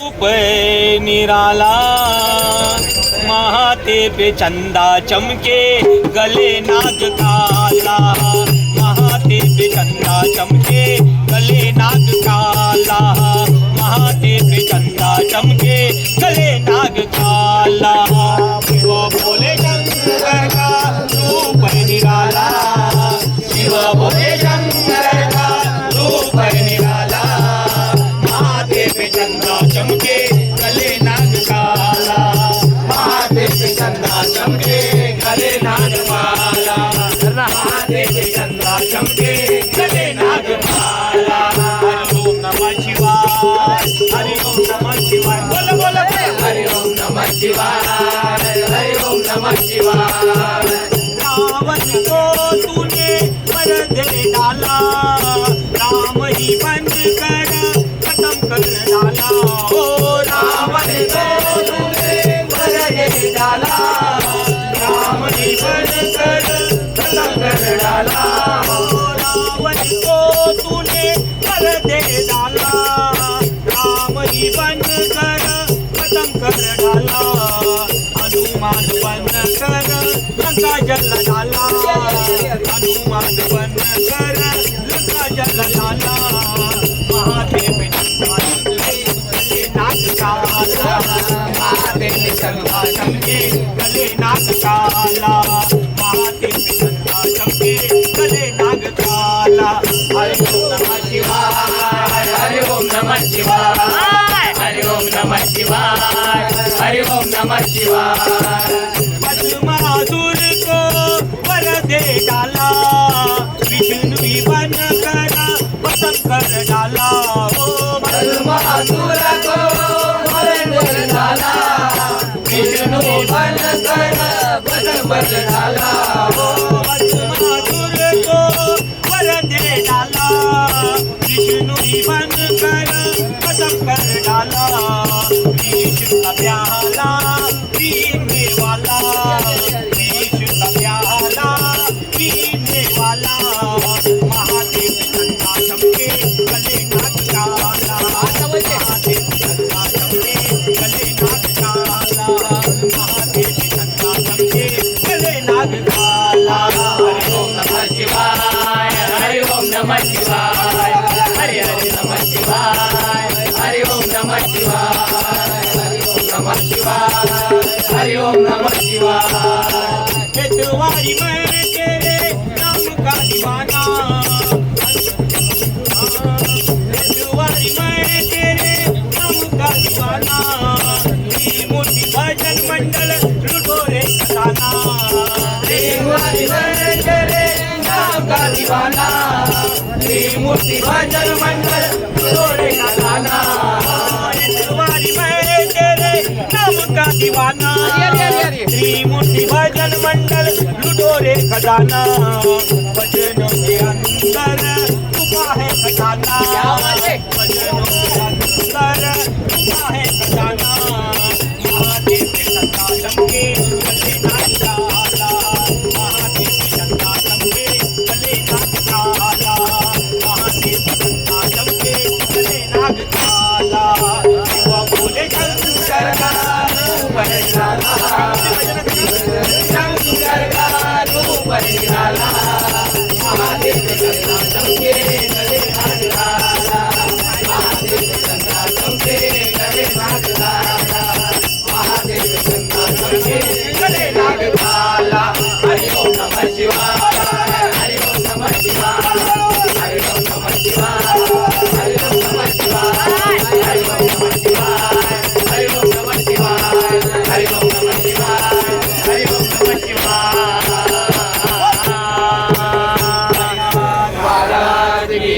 रूप निराला महाते पे चंदा चमके गले नाग काला। महाते पे चंदा चमके गले नाग काला। महाते पे चंदा चमके गले नाग काला। शिव भोले शंकर का रूप निराला। शिव भोले शंकर का रूप निराला। महाते पे चंदा चमके गले नाग काला। महाते पे चंदा चमके गले नाग काला। महाते पे चंदा चमके गले नाग काला। हरि ओम नमः शिवाय। हरि ओम नमः शिवाय। बोलो बोलो हरि ओम नमः शिवाय। हरि ओम नमः शिवाय। रावण को तूने मर दे डाला। राम ही बन कर खत्म कर डाला। ओ रावण को तूने मर दे डाला। राम ही बन कर खत्म कर डाला। ओ रावण को तूने मर दे डाला। राम ही बन कर खत्म कर डाला। हनुमान बन कर लंका जल डाला। हनुमान बन कर लंका जल डाला। महादेव चंदा चमके गले नाग काला। महादेव चंदा चमके गले नाग काला। महादेव चंदा चमके गले नाग काला। हरि ओम नमः शिवाय। हरि ओम नमः शिवाय। हरि ओम नमः शिवाय। हरि ओम नमः शिवाय। भस्मासुर को वर दे डाला। विष्णु ही बन कर खत्म कर डाला। ओ भस्मासुर को वर दे डाला। विष्णु बन कर खत्म कर डाला। ओ भस्मासुर को वर दे डाला। विष्णु ही बन कर खत्म कर डाला। विष का प्याला पीने वाला। विष का प्याला पीने वाला। महादेव चंदा चमके गले नाग काला। महादेव चंदा चमके गले नाग काला। महादेव चंदा चमके गले नाग काला। हरि ओम नमः शिवाय। हरि ओम नमः शिवाय। हरि हरि नमः शिवाय। हरि ओम नमः शिवाय। हरि ओम नमः शिवाय। हरि ओम नमः शिवाय। तुम्हारी मैं तेरे नाम का दीवाना। तुम्हारी मैं तेरे नाम का दीवाना। त्रिमूर्ति भजन मंडल लुटो रे खजाना। तुम्हारी मैं तेरे नाम का दीवाना। त्रिमूर्ति भजन मंडल लुटो रे खजाना। तुम्हारी मैं तेरे नाम का दीवाना। त्रिमूर्ति भजन मंडल लुटो रे खजाना। भजनों के अंदर छुपा है खजाना। भजनों के अंदर छुपा है खजाना। महादेव चंदा चमके गले नाग काला। महादेव चंदा चमके गले नाग काला। महादेव चंदा चमके गले नाग काला। शिव भोले शंकर का रूप निराला।